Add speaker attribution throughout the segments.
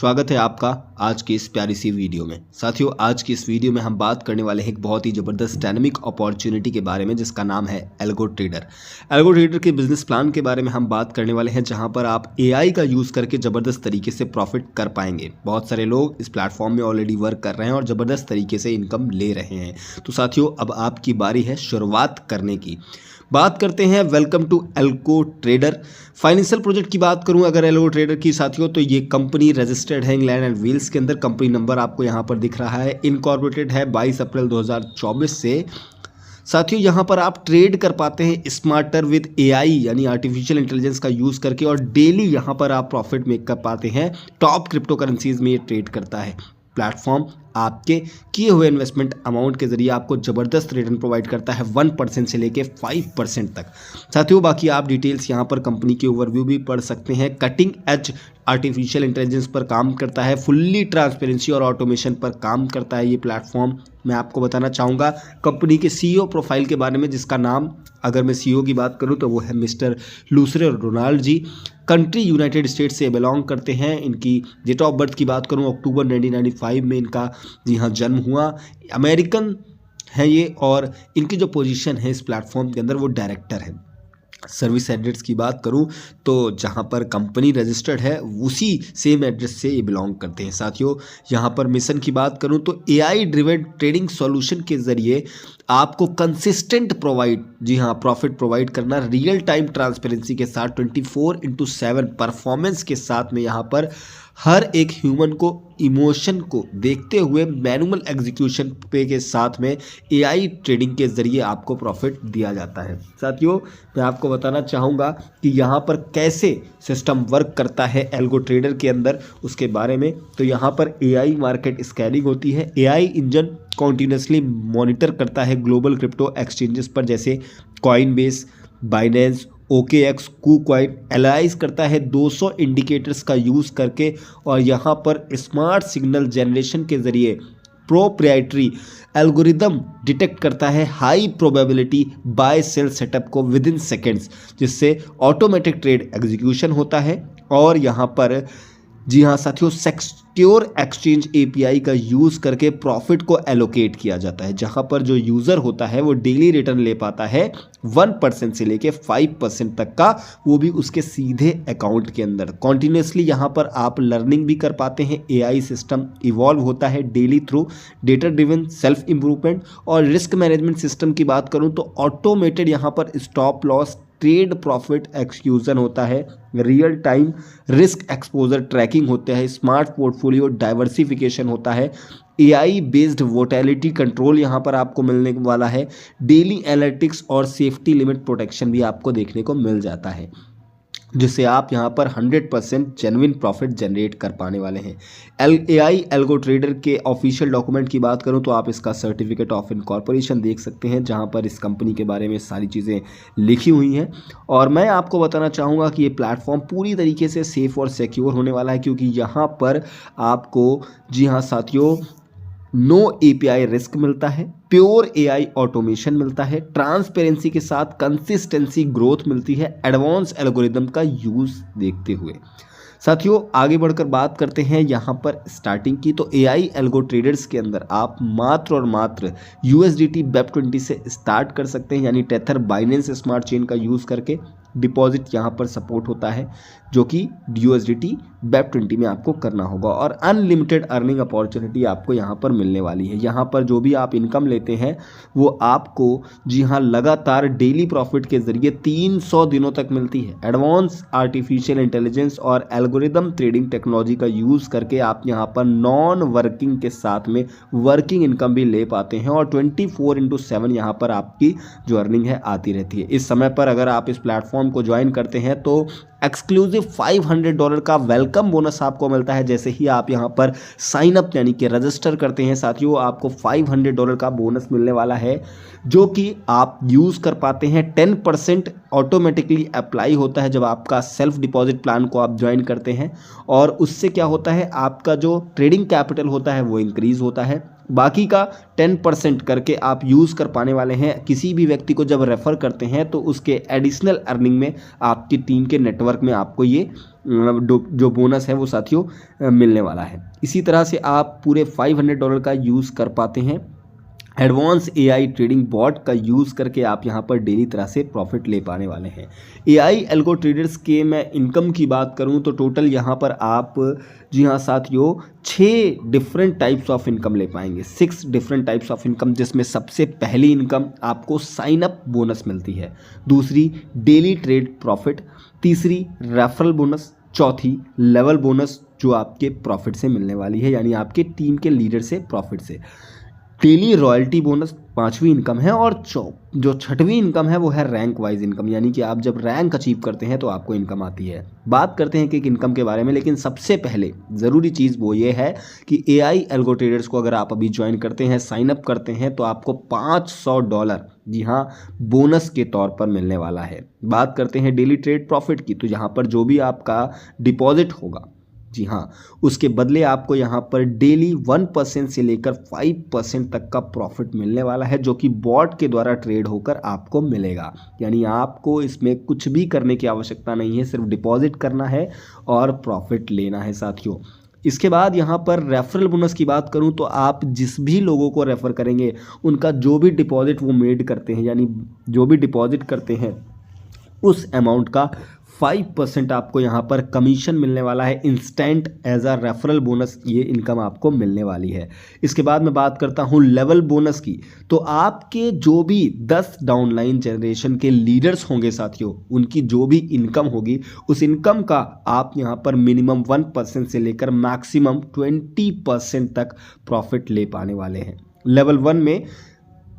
Speaker 1: स्वागत है आपका आज की इस प्यारी सी वीडियो में। साथियों, आज की इस वीडियो में हम बात करने वाले हैं एक बहुत ही ज़बरदस्त डायनामिक अपॉर्चुनिटी के बारे में जिसका नाम है एल्गो ट्रेडर। एल्गो ट्रेडर के बिजनेस प्लान के बारे में हम बात करने वाले हैं जहां पर आप एआई का यूज़ करके ज़बरदस्त तरीके से प्रॉफिट कर पाएंगे। बहुत सारे लोग इस प्लेटफॉर्म में ऑलरेडी वर्क कर रहे हैं और ज़बरदस्त तरीके से इनकम ले रहे हैं। तो साथियों, अब आपकी बारी है शुरुआत करने की। बात करते हैं welcome to algo trader. Financial project की बात करूं अगर एल्गो ट्रेडर की साथियों, तो ये कंपनी रजिस्टर्ड है इंग्लैंड एंड वेल्स के अंदर। कंपनी नंबर आपको यहां पर दिख रहा है। इनकॉर्पोरेटेड है 22 अप्रैल 2024 से। साथियों, यहाँ पर आप ट्रेड कर पाते हैं स्मार्टर विद एआई यानी आर्टिफिशियल इंटेलिजेंस का यूज़ करके, और डेली यहाँ पर आप प्रॉफिट मेक कर पाते हैं। टॉप क्रिप्टो करेंसीज में ये ट्रेड करता है। प्लेटफॉर्म आपके किए हुए इन्वेस्टमेंट अमाउंट के जरिए आपको ज़बरदस्त रिटर्न प्रोवाइड करता है 1% से लेके 5% तक। साथियों, बाकी आप डिटेल्स यहाँ पर कंपनी के ओवरव्यू भी पढ़ सकते हैं। कटिंग एज आर्टिफिशियल इंटेलिजेंस पर काम करता है, फुल्ली ट्रांसपेरेंसी और ऑटोमेशन पर काम करता है ये प्लेटफॉर्म। मैं आपको बताना चाहूँगा कंपनी के सीईओ प्रोफाइल के बारे में, जिसका नाम अगर मैं सीईओ की बात करूँ तो वो है मिस्टर लूसरे रोनाल्ड जी। कंट्री यूनाइटेड स्टेट्स से बिलोंग करते हैं। इनकी डेट ऑफ बर्थ की बात करूँ अक्टूबर 1995 में इनका जी हाँ जन्म हुआ। अमेरिकन है ये, और इनकी जो पोजीशन है इस प्लेटफॉर्म के अंदर वो डायरेक्टर है। सर्विस एड्रेस की बात करूं तो जहां पर कंपनी रजिस्टर्ड है उसी सेम एड्रेस से ये बिलोंग करते हैं। साथियों, यहां पर मिशन की बात करूं तो एआई ड्रिवन ट्रेडिंग सॉल्यूशन के ज़रिए आपको कंसिस्टेंट प्रॉफिट प्रोवाइड करना, रियल टाइम ट्रांसपेरेंसी के साथ 24/7 परफॉर्मेंस के साथ में यहाँ पर हर एक ह्यूमन को इमोशन को देखते हुए मैनुअल एग्जीक्यूशन पे के साथ में एआई ट्रेडिंग के ज़रिए आपको प्रॉफिट दिया जाता है। साथियों, मैं आपको बताना चाहूँगा कि यहाँ पर कैसे सिस्टम वर्क करता है एल्गो ट्रेडर के अंदर, उसके बारे में। तो यहाँ पर एआई मार्केट स्कैनिंग होती है। एआई इंजन कॉन्टीन्यूसली मॉनिटर करता है ग्लोबल क्रिप्टो एक्सचेंजेस पर जैसे Coinbase, Binance, OKX, KuCoin analyse करता है 200 इंडिकेटर्स का यूज़ करके, और यहाँ पर स्मार्ट सिग्नल जनरेशन के ज़रिए प्रोप्राइटरी एल्गोरिदम डिटेक्ट करता है high probability buy sell setup को विद इन सेकेंड्स, जिससे ऑटोमेटिक ट्रेड एग्जीक्यूशन होता है। और यहाँ पर जी हाँ साथियों, सिक्योर एक्सचेंज API का यूज़ करके प्रॉफिट को एलोकेट किया जाता है, जहाँ पर जो यूज़र होता है वो डेली रिटर्न ले पाता है 1% से लेके 5% तक का, वो भी उसके सीधे अकाउंट के अंदर। कॉन्टीन्यूसली यहाँ पर आप लर्निंग भी कर पाते हैं। एआई सिस्टम इवॉल्व होता है daily through data driven self improvement. और रिस्क मैनेजमेंट सिस्टम की बात करूँ तो ऑटोमेटेड यहाँ पर stop loss trade profit execution होता है, real time risk exposure tracking होता है, स्मार्ट पोर्टफोलियो डाइवर्सिफिकेशन होता है, एआई बेस्ड वोटेलिटी कंट्रोल यहाँ पर आपको मिलने वाला है, डेली एनालिटिक्स और सेफ्टी लिमिट प्रोटेक्शन भी आपको देखने को मिल जाता है, जिससे आप यहाँ पर 100% जेन्युइन प्रॉफिट जनरेट कर पाने वाले हैं। एआई एल्गो ट्रेडर के ऑफिशियल डॉक्यूमेंट की बात करूँ तो आप इसका सर्टिफिकेट ऑफ इनकॉर्पोरेशन देख सकते हैं, जहाँ पर इस कंपनी के बारे में सारी चीज़ें लिखी हुई हैं। और मैं आपको बताना चाहूँगा कि ये प्लेटफॉर्म पूरी तरीके से सेफ़ और सिक्योर होने वाला है, क्योंकि यहाँ पर आपको जी हाँ साथियों नो API रिस्क मिलता है, प्योर एआई ऑटोमेशन मिलता है, ट्रांसपेरेंसी के साथ कंसिस्टेंसी ग्रोथ मिलती है एडवांस एल्गोरिदम का यूज़ देखते हुए। साथियों, आगे बढ़कर बात करते हैं यहाँ पर स्टार्टिंग की। तो एआई एल्गो ट्रेडर्स के अंदर आप मात्र और मात्र USDT BEP20 से स्टार्ट कर सकते हैं, यानी टेथर बाइनेंस स्मार्ट चेन का यूज़ करके। डिपॉजिट यहाँ पर सपोर्ट होता है जो कि USDT BEP20 में आपको करना होगा, और अनलिमिटेड अर्निंग अपॉर्चुनिटी आपको यहाँ पर मिलने वाली है। यहाँ पर जो भी आप इनकम लेते हैं वो आपको जी हाँ लगातार डेली प्रॉफिट के ज़रिए 300 दिनों तक मिलती है। एडवांस आर्टिफिशियल इंटेलिजेंस और एल्गोरिदम ट्रेडिंग टेक्नोलॉजी का यूज़ करके आप यहाँ पर नॉन वर्किंग के साथ में वर्किंग इनकम भी ले पाते हैं, और 24/7 यहाँ पर आपकी जो अर्निंग है आती रहती है। इस समय पर अगर आप इस प्लेटफॉर्म को ज्वाइन करते हैं तो एक्सक्लूसिव $500 का वेलकम बोनस आपको मिलता है जैसे ही आप यहां पर साइन अप यानी कि रजिस्टर करते हैं। साथियों, आपको $500 का बोनस मिलने वाला है जो कि आप यूज़ कर पाते हैं। 10% ऑटोमेटिकली अप्लाई होता है जब आपका सेल्फ डिपॉजिट प्लान को आप ज्वाइन करते हैं, और उससे क्या होता है आपका जो ट्रेडिंग कैपिटल होता है वो इंक्रीज़ होता है। बाकी का 10% करके आप यूज़ कर पाने वाले हैं। किसी भी व्यक्ति को जब रेफ़र करते हैं तो उसके एडिशनल अर्निंग में आपकी टीम के नेटवर्क में आपको ये जो बोनस है वो साथियों मिलने वाला है। इसी तरह से आप पूरे $500 का यूज़ कर पाते हैं। एडवांस एआई ट्रेडिंग बॉट का यूज़ करके आप यहाँ पर डेली तरह से प्रॉफिट ले पाने वाले हैं। एआई एल्गो ट्रेडर्स के मैं इनकम की बात करूँ तो टोटल यहाँ पर आप जी हाँ साथियों 6 डिफरेंट टाइप्स ऑफ इनकम ले पाएंगे, 6 डिफरेंट टाइप्स ऑफ इनकम, जिसमें सबसे पहली इनकम आपको साइन अप बोनस मिलती है, दूसरी डेली ट्रेड प्रॉफिट, तीसरी रेफरल बोनस, चौथी लेवल बोनस जो आपके प्रॉफिट से मिलने वाली है, यानी आपके टीम के लीडर से प्रॉफिट से, डेली रॉयल्टी बोनस पांचवी इनकम है, और जो छठवीं इनकम है वो है रैंक वाइज इनकम, यानी कि आप जब रैंक अचीव करते हैं तो आपको इनकम आती है। बात करते हैं कि इनकम के बारे में, लेकिन सबसे पहले ज़रूरी चीज़ वो ये है कि एआई एल्गो ट्रेडर्स को अगर आप अभी ज्वाइन करते हैं, साइन अप करते हैं, तो आपको $500 जी हाँ बोनस के तौर पर मिलने वाला है। बात करते हैं डेली ट्रेड प्रॉफिट की, तो यहाँ पर जो भी आपका डिपॉजिट होगा जी हाँ उसके बदले आपको यहाँ पर डेली 1% से लेकर 5% तक का प्रॉफिट मिलने वाला है, जो कि बॉट के द्वारा ट्रेड होकर आपको मिलेगा। यानी आपको इसमें कुछ भी करने की आवश्यकता नहीं है, सिर्फ डिपॉजिट करना है और प्रॉफिट लेना है साथियों। इसके बाद यहाँ पर रेफरल बोनस की बात करूँ तो आप जिस भी लोगों को रेफ़र करेंगे उनका जो भी डिपॉजिट वो मेड करते हैं, यानी जो भी डिपॉजिट करते हैं उस अमाउंट का 5% आपको यहाँ पर कमीशन मिलने वाला है, instant as a referral bonus ये इनकम आपको मिलने वाली है। इसके बाद मैं बात करता हूँ लेवल बोनस की, तो आपके जो भी 10 डाउनलाइन जनरेशन के लीडर्स होंगे साथियों, उनकी जो भी इनकम होगी उस इनकम का आप यहाँ पर मिनिमम 1% से लेकर मैक्सिमम 20% तक प्रॉफिट ले पाने वाले हैं। लेवल 1 में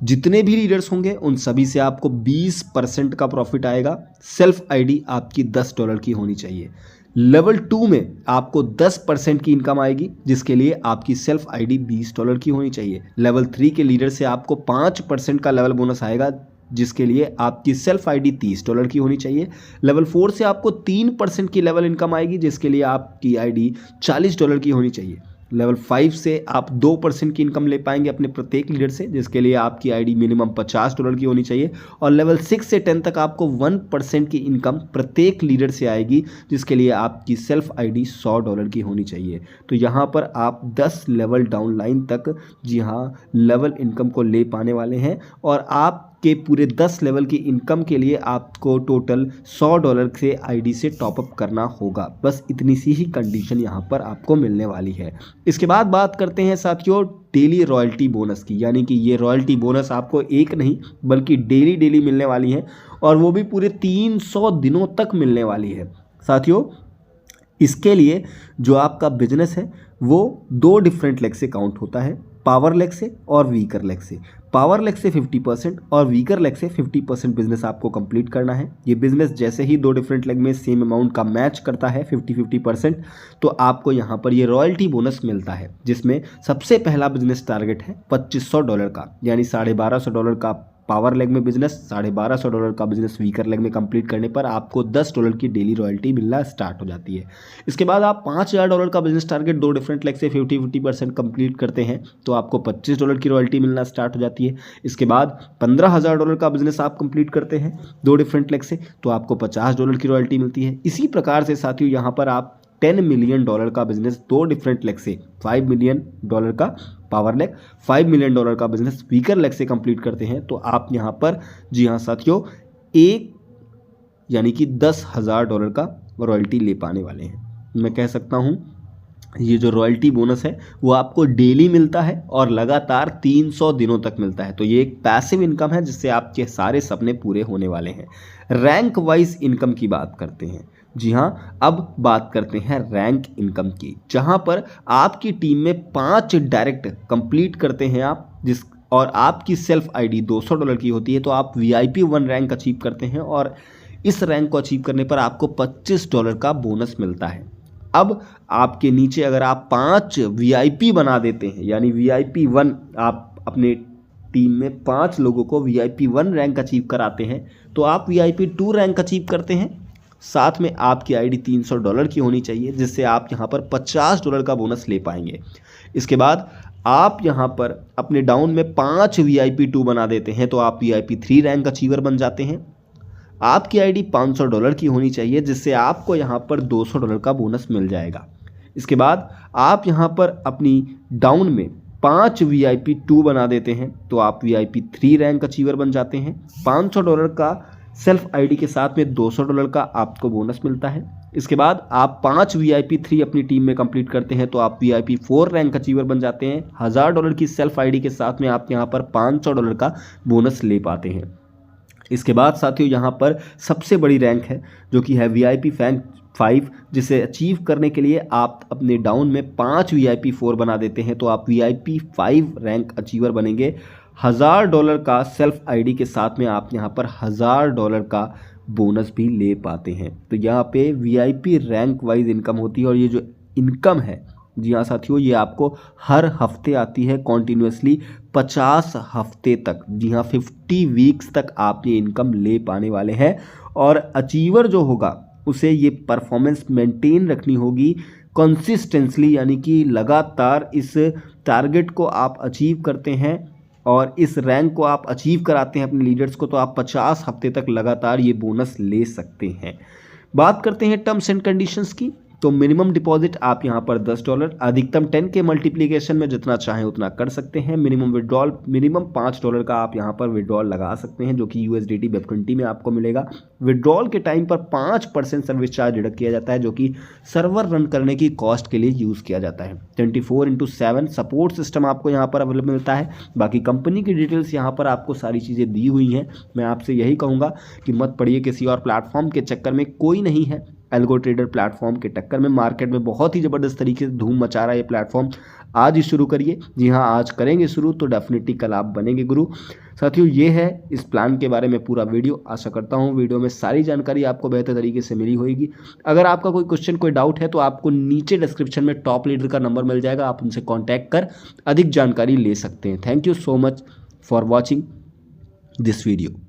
Speaker 1: जितने भी लीडर्स होंगे उन सभी से आपको 20% का प्रॉफिट आएगा। सेल्फ आईडी आपकी $10 की होनी चाहिए। लेवल 2 में आपको 10% की इनकम आएगी, जिसके लिए आपकी सेल्फ आईडी $20 की होनी चाहिए। लेवल 3 के लीडर से आपको 5% का लेवल बोनस आएगा, जिसके लिए आपकी सेल्फ आईडी $30 की होनी चाहिए। लेवल 4 से आपको 3% की लेवल इनकम आएगी, जिसके लिए आपकी आईडी $40 की होनी चाहिए। लेवल 5 से आप 2% की इनकम ले पाएंगे अपने प्रत्येक लीडर से, जिसके लिए आपकी आईडी मिनिमम $50 की होनी चाहिए। और लेवल 6 से 10 तक आपको 1% की इनकम प्रत्येक लीडर से आएगी, जिसके लिए आपकी सेल्फ आईडी $100 की होनी चाहिए। तो यहाँ पर आप 10 लेवल डाउन लाइन तक जी हाँ लेवल इनकम को ले पाने वाले हैं, और आप के पूरे 10 लेवल की इनकम के लिए आपको टोटल $100 से आईडी से टॉपअप करना होगा। बस इतनी सी ही कंडीशन यहाँ पर आपको मिलने वाली है। इसके बाद बात करते हैं साथियों डेली रॉयल्टी बोनस की, यानी कि ये रॉयल्टी बोनस आपको एक नहीं बल्कि डेली मिलने वाली है, और वो भी पूरे 300 दिनों तक मिलने वाली है साथियों। इसके लिए जो आपका बिजनेस है वो 2 डिफरेंट लेग से काउंट होता है, पावर लेग से और वीकर लेग से। पावर लेग से 50% और वीकर लेग से 50% बिजनेस आपको कंप्लीट करना है। ये बिजनेस जैसे ही 2 डिफरेंट लेग में सेम अमाउंट का मैच करता है 50-50%, तो आपको यहाँ पर ये रॉयल्टी बोनस मिलता है, जिसमें सबसे पहला बिजनेस टारगेट है $2500 का, यानी $1250 का पावर लेग में बिजनेस, $1250 का बिजनेस वीकर लेग में कंप्लीट करने पर आपको $10 की डेली रॉयल्टी मिलना स्टार्ट हो जाती है। इसके बाद आप $5000 का बिजनेस टारगेट 2 डिफरेंट लेग से 50-50% कंप्लीट करते हैं तो आपको $25 की रॉयल्टी मिलना स्टार्ट हो जाती है। इसके बाद $15000 का बिजनेस आप कंप्लीट करते हैं 2 डिफरेंट लेग से तो आपको $50 की रॉयल्टी मिलती है। इसी प्रकार से साथियों यहाँ पर आप $10 मिलियन का बिजनेस 2 डिफरेंट लेग से, $5 मिलियन का पावर लेग, $5 मिलियन का बिजनेस वीकर लेग से कंप्लीट करते हैं तो आप यहाँ पर जी हाँ साथियों यानी कि $10,000 का रॉयल्टी ले पाने वाले हैं। मैं कह सकता हूँ ये जो रॉयल्टी बोनस है वो आपको डेली मिलता है और लगातार 300 दिनों तक मिलता है। तो ये एक पैसिव इनकम है जिससे आपके सारे सपने पूरे होने वाले हैं। रैंक वाइज इनकम की बात करते हैं। जी हाँ, अब बात करते हैं रैंक इनकम की, जहाँ पर आपकी टीम में 5 डायरेक्ट कंप्लीट करते हैं आप, और आपकी सेल्फ आईडी $200 की होती है तो आप VIP 1 रैंक अचीव करते हैं, और इस रैंक को अचीव करने पर आपको $25 का बोनस मिलता है। अब आपके नीचे अगर आप 5 VIP बना देते हैं, यानी VIP 1 आप अपने टीम में 5 लोगों को VIP 1 रैंक अचीव कराते हैं तो आप VIP 2 रैंक अचीव करते हैं। साथ में आपकी आईडी $300 की होनी चाहिए, जिससे आप यहाँ पर $50 का बोनस ले पाएंगे। इसके बाद आप यहाँ पर अपने डाउन में 5 VIP2 बना देते हैं तो आप VIP3 रैंक अचीवर बन जाते हैं। आपकी आईडी $500 की होनी चाहिए, जिससे आपको यहाँ पर $200 का बोनस मिल जाएगा। इसके बाद आप यहाँ पर अपनी डाउन में 5 VIP2 बना देते हैं तो आप VIP3 रैंक अचीवर बन जाते हैं। $500 का सेल्फ आईडी के साथ में $200 का आपको बोनस मिलता है। इसके बाद आप 5 VIP3 अपनी टीम में कंप्लीट करते हैं तो आप VIP4 रैंक अचीवर बन जाते हैं। $1000 की सेल्फ आईडी के साथ में आप यहाँ पर $500 का बोनस ले पाते हैं। इसके बाद साथियों यहाँ पर सबसे बड़ी रैंक है जो कि है VIP रैंक 5, जिसे अचीव करने के लिए आप अपने डाउन में 5 VIP4 बना देते हैं तो आप VIP5 रैंक अचीवर बनेंगे। $1000 का सेल्फ आईडी के साथ में आप यहाँ पर $1000 का बोनस भी ले पाते हैं। तो यहाँ पे VIP रैंक वाइज इनकम होती है और ये जो इनकम है, जी हाँ साथियों, ये आपको हर हफ्ते आती है कॉन्टिन्यूसली 50 हफ्ते तक। जी हाँ, 50 वीक्स तक आप ये इनकम ले पाने वाले हैं। और अचीवर जो होगा उसे ये परफॉर्मेंस मेंटेन रखनी होगी कंसिस्टेंटली, यानी कि लगातार इस टारगेट को आप अचीव करते हैं और इस रैंक को आप अचीव कराते हैं अपने लीडर्स को, तो आप 50 हफ्ते तक लगातार ये बोनस ले सकते हैं। बात करते हैं टर्म्स एंड कंडीशंस की। तो मिनिमम डिपॉजिट आप यहाँ पर $10, अधिकतम 10 के मल्टीप्लिकेशन में जितना चाहें उतना कर सकते हैं। मिनिमम विड्रॉल मिनिमम $5 का आप यहाँ पर विड्रॉल लगा सकते हैं, जो कि USDT Web20 में आपको मिलेगा। विड्रॉल के टाइम पर 5% सर्विस चार्ज डिडक्ट किया जाता है, जो कि सर्वर रन करने की कॉस्ट के लिए यूज़ किया जाता है। 24/7 सपोर्ट सिस्टम आपको यहाँ पर अवेलेबल मिलता है। बाकी कंपनी की डिटेल्स यहाँ पर आपको सारी चीज़ें दी हुई हैं। मैं आपसे यही कहूँगा कि मत पड़िए किसी और प्लेटफॉर्म के चक्कर में, कोई नहीं है एल्गो ट्रेडर प्लेटफॉर्म के टक्कर में। मार्केट में बहुत ही ज़बरदस्त तरीके से धूम मचा रहा है ये प्लेटफॉर्म। आज ही शुरू करिए। जी हाँ, आज करेंगे शुरू तो डेफिनेटली कल आप बनेंगे गुरु। साथियों, ये है इस प्लान के बारे में पूरा वीडियो। आशा करता हूँ वीडियो में सारी जानकारी आपको बेहतर तरीके से मिली होगी। अगर आपका कोई क्वेश्चन, कोई डाउट है तो आपको नीचे डिस्क्रिप्शन में टॉप लीडर का नंबर मिल जाएगा, आप उनसे कॉन्टैक्ट कर अधिक जानकारी ले सकते हैं। Thank you so much for watching this video.